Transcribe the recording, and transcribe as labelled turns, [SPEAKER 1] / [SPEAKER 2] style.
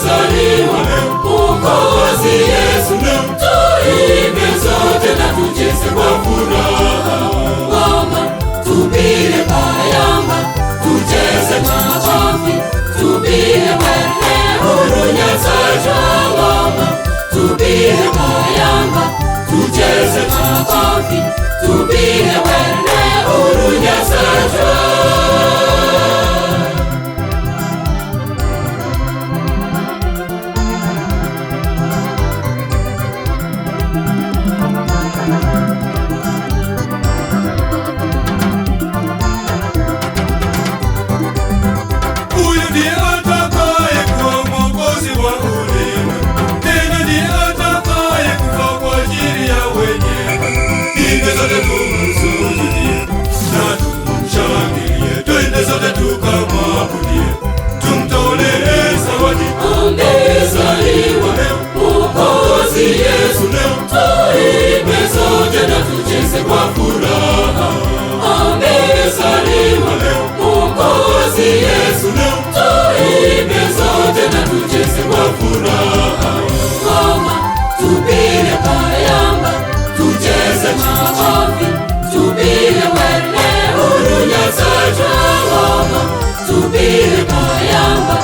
[SPEAKER 1] amezaliwa Mwokozi Yesu, tuimbe zote na tucheze kwa furaha. Ngoma tupige bayamba, tucheze makofi, tupige wele huru Nyasaye. Ngoma tupige bayamba, tucheze makofi, tupige wele huru Nyasaye. Amezaliwa Mwokozi Yesu, tuimbe zote na tucheze kwa furaha. Amezaliwa Mwokozi Yesu, tuimbe zote na tucheze kwa furaha. Ngoma tupige bayamba, tucheze makofi, tupige wele huru Nyasaye. Ngoma tupige bayamba,